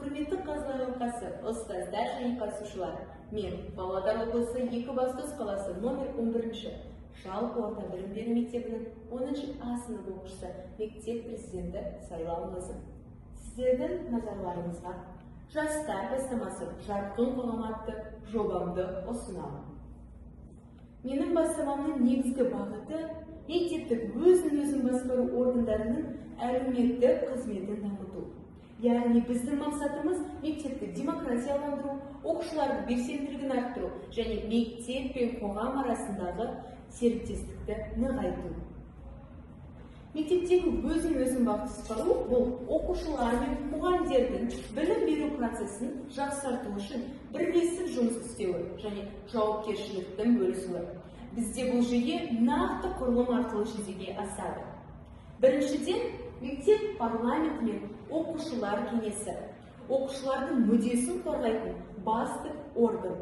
Құрметті қазылар алқасы, ұстаздар және қатысушылар, мен Павлодар облысы Екібастұз қаласы номер 11-ші жалпы орта білім беру мектебінің 10-ші А сынып оқушысы мектеп президенті сайлауымызы. Сіздердің назарларыңызға жастар бастамасы жарқын қоғам атты жобамды ұсынамын. Менің бастамамның негізгі бағыты мектептік өзін басқару органдарының әлеуметтік қызметін дамыту. Яғни біздің мақсатымыз мектепті демократияландыру, оқушылардың белсенділігін арттыру және мектеп пен қоғам арасындағы серіктестікті нығайту. Мектептегі өзін басқару бұл оқушылар мен мұғалімдердің білім беру процесін жақсарту үшін бірлесіп жұмыс істеуі және жауапкершіліктің бөлісуі. Бізде бұл жүйе нақты құрылым арқылы жүзеге асады. Біріншіден, мектеп парламент мен оқушылар кеңесі, оқушылардың мүддесін қорғайтын басты орган.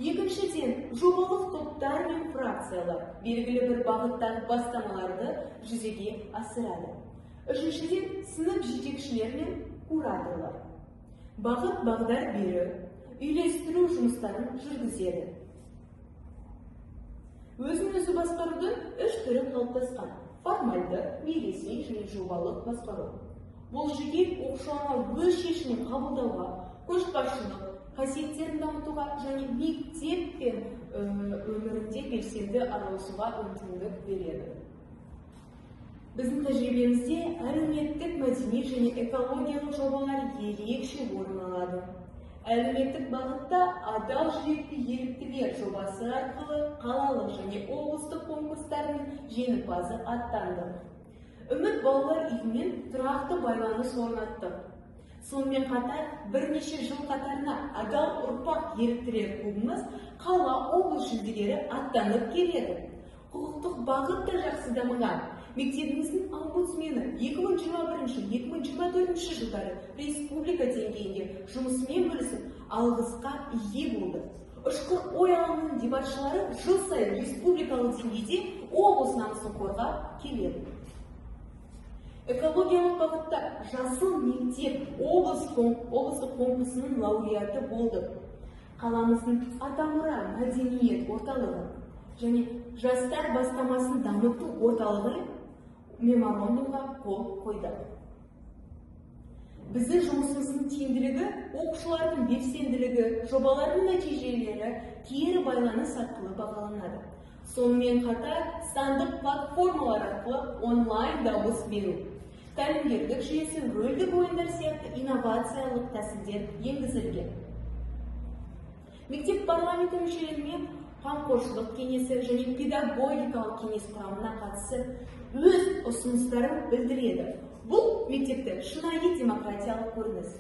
Екіншіден, жобалық топтар мен фракциялар белгілі бір бағыттағы бастамаларды жүзеге асырады. Үшіншіден, сынып жетекшілер мен кураторлар бағыт-бағдар беру, үйлестіру жұмыстарын жүргізеді. Өзін-өзі басқарудың 3 түрі қалыптасқан: формальды, бейресми және жобалық басқару. Бұл жүйе оқушыларға өз шешімін қабылдауға, көшбасшылық қасиеттерін дамытуға және мектеп пен өмірінде белсенді араласуға мүмкіндік береді. Біздің тәжірибемізде әлеуметтік, мәдени және экологиялық жобалар ерекше орын алады. Әлеуметтік бағытта адал жүректі еріктілер жобасы арқылы қалалық және облыстық конкурстардың жеңімпазы аттанды. Үміт балалар үйімен тұрақты байланыс орнаттық. Сонымен қатар бірнеше жыл қатарына адал ұрпақ еріктілер клубымыз қала облыс жүлдегері аттанып келеді. Құқықтық бағыт та жақсы дамыған. Мектебіміздің омбудсмені 2021-2024 жылдары республика деңгейінде жұмысымен бөлісіп алғысқа ие болды. Ұшқыр ой алаңының дебатшылары жыл сайын республикалық деңгейде облыс намысын қорғап келеді. Экологиялық бағытта жасыл мектеп облыстық конкурсының лауреаты болды. Қаламыздың Атамұра мәдениет орталығы және жастар бастамасын дамыту орталығы меморандумға қол қойды. Біздің жұмысымыздың тиімділігі, оқушылардың белсенділігі, жобалардың нәтижелері кері байланыс арқылы бағаланады. Сонымен қатар сандық платформалар арқылы онлайн дауыс беру, тәлімгерлік жүйесі, рөлдік ойындар сияқты инновациялық тәсілдер енгізілген. Мектеп парламенті мүшелерімен қамқоршылық кеңесі және педагогикалық кеңес құрамына қатысып өз ұсыныстарын білдіреді. Бұл мектепті шынайы демократиялық көрініс.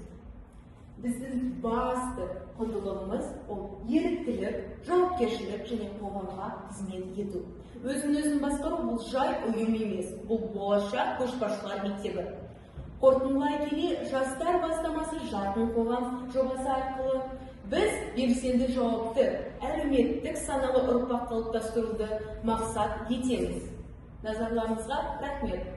Біздің басты құндылығымыз ол еріктілік, жауапкершілік және қоғамға қызмет ету. Өзін басқару бұл жай ұйым емес, бұл болашақ көшбасшылар мектебі. Қорытындылай келе, жастар бастамасы жарқын қоғам жобасы арқылы біз белсенді жауапты, әлеуметтік саналы ұрпақ қалыптастыруды мақсат етеміз. Назарларыңызға рахмет.